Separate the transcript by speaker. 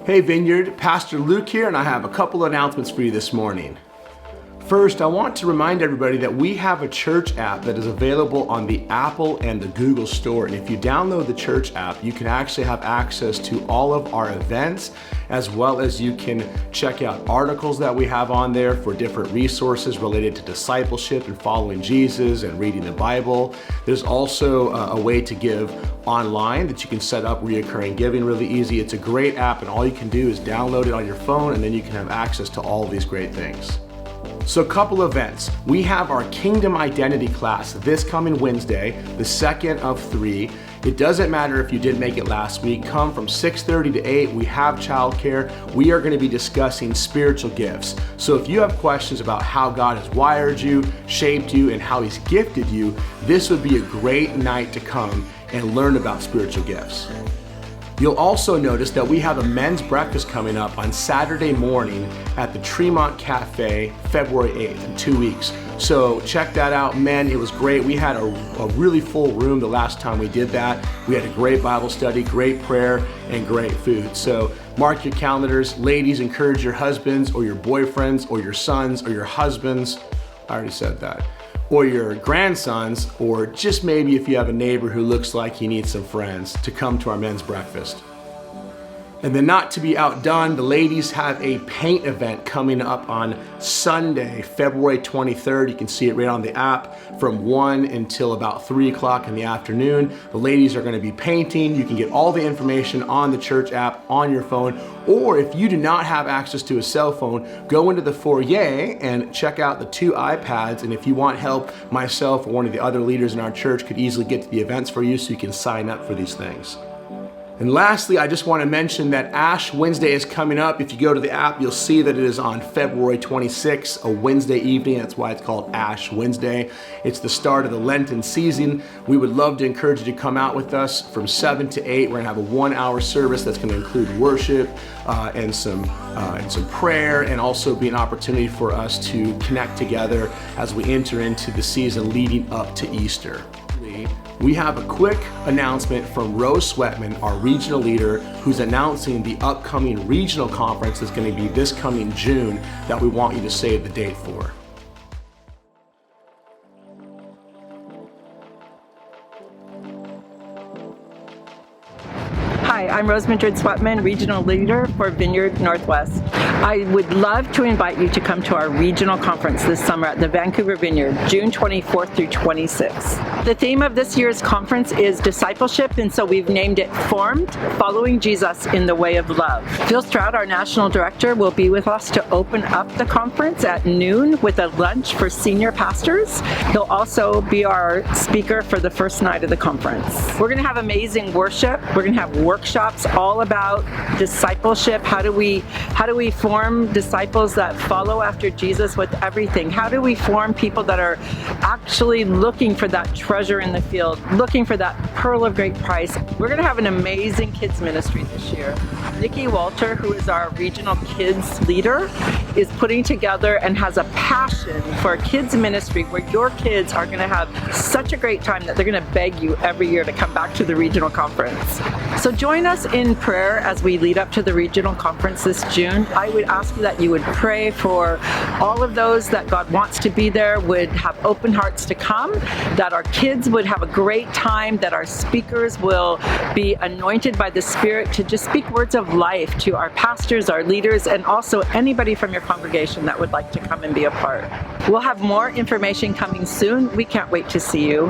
Speaker 1: Hey Vineyard, Pastor Luke here, and I have a couple of announcements for you this morning. First, I want to remind everybody that we have a church app that is available on the Apple and the Google Store. And if you download the church app, you can actually have access to all of our events, as well as you can check out articles that we have on there for different resources related to discipleship and following Jesus and reading the Bible. There's also a way to give online that you can set up recurring giving really easy. It's a great app, and all you can do is download it on your phone, and then you can have access to all of these great things. So a couple events. We have our Kingdom Identity class this coming Wednesday, the second of 3. It doesn't matter if you didn't make it last week. Come from 6:30 to 8. We have childcare. We are going to be discussing spiritual gifts. So if you have questions about how God has wired you, shaped you, and how He's gifted you, this would be a great night to come and learn about spiritual gifts. You'll also notice that we have a men's breakfast coming up on Saturday morning at the Tremont Cafe, February 8th, in 2 weeks. So check that out. Men, it was great. We had a really full room the last time we did that. We had a great Bible study, great prayer, and great food. So mark your calendars. Ladies, encourage your husbands or your boyfriends or your sons or your husbands. I already said that. Or your grandsons, or just maybe if you have a neighbor who looks like he needs some friends, to come to our men's breakfast. And then, not to be outdone, the ladies have a paint event coming up on Sunday, February 23rd. You can see it right on the app from 1 until about 3 o'clock in the afternoon. The ladies are going to be painting. You can get all the information on the church app on your phone, or if you do not have access to a cell phone, go into the foyer and check out the 2 iPads. And if you want help, myself or one of the other leaders in our church could easily get to the events for you so you can sign up for these things. And lastly, I just want to mention that Ash Wednesday is coming up. If you go to the app, you'll see that it is on February 26th, a Wednesday evening. That's why it's called Ash Wednesday. It's the start of the Lenten season. We would love to encourage you to come out with us from 7 to 8. We're going to have a 1-hour service that's going to include worship and some prayer, and also be an opportunity for us to connect together as we enter into the season leading up to Easter. We have a quick announcement from Rose Sweatman, our regional leader, who's announcing the upcoming regional conference that's going to be this coming June that we want you to save the date for.
Speaker 2: Hi, I'm Rose Madrid Sweatman, Regional Leader for Vineyard Northwest. I would love to invite you to come to our regional conference this summer at the Vancouver Vineyard, June 24th through 26th. The theme of this year's conference is discipleship, and so we've named it Formed, Following Jesus in the Way of Love. Phil Stroud, our National Director, will be with us to open up the conference at noon with a lunch for senior pastors. He'll also be our speaker for the first night of the conference. We're going to have amazing worship. We're going to have workshops all about discipleship. How do we form disciples that follow after Jesus with everything? How do we form people that are actually looking for that treasure in the field, looking for that pearl of great price? We're going to have an amazing kids ministry this year. Nikki Walter, who is our regional kids leader, is putting together and has a passion for a kids ministry where your kids are going to have such a great time that they're going to beg you every year to come back to the regional conference. So join us in prayer as we lead up to the regional conference this June. I would ask that you would pray for all of those that God wants to be there, would have open hearts to come, that our kids would have a great time, that our speakers will be anointed by the Spirit to just speak words of life to our pastors, our leaders, and also anybody from your congregation that would like to come and be a part. We'll have more information coming soon. We can't wait to see you.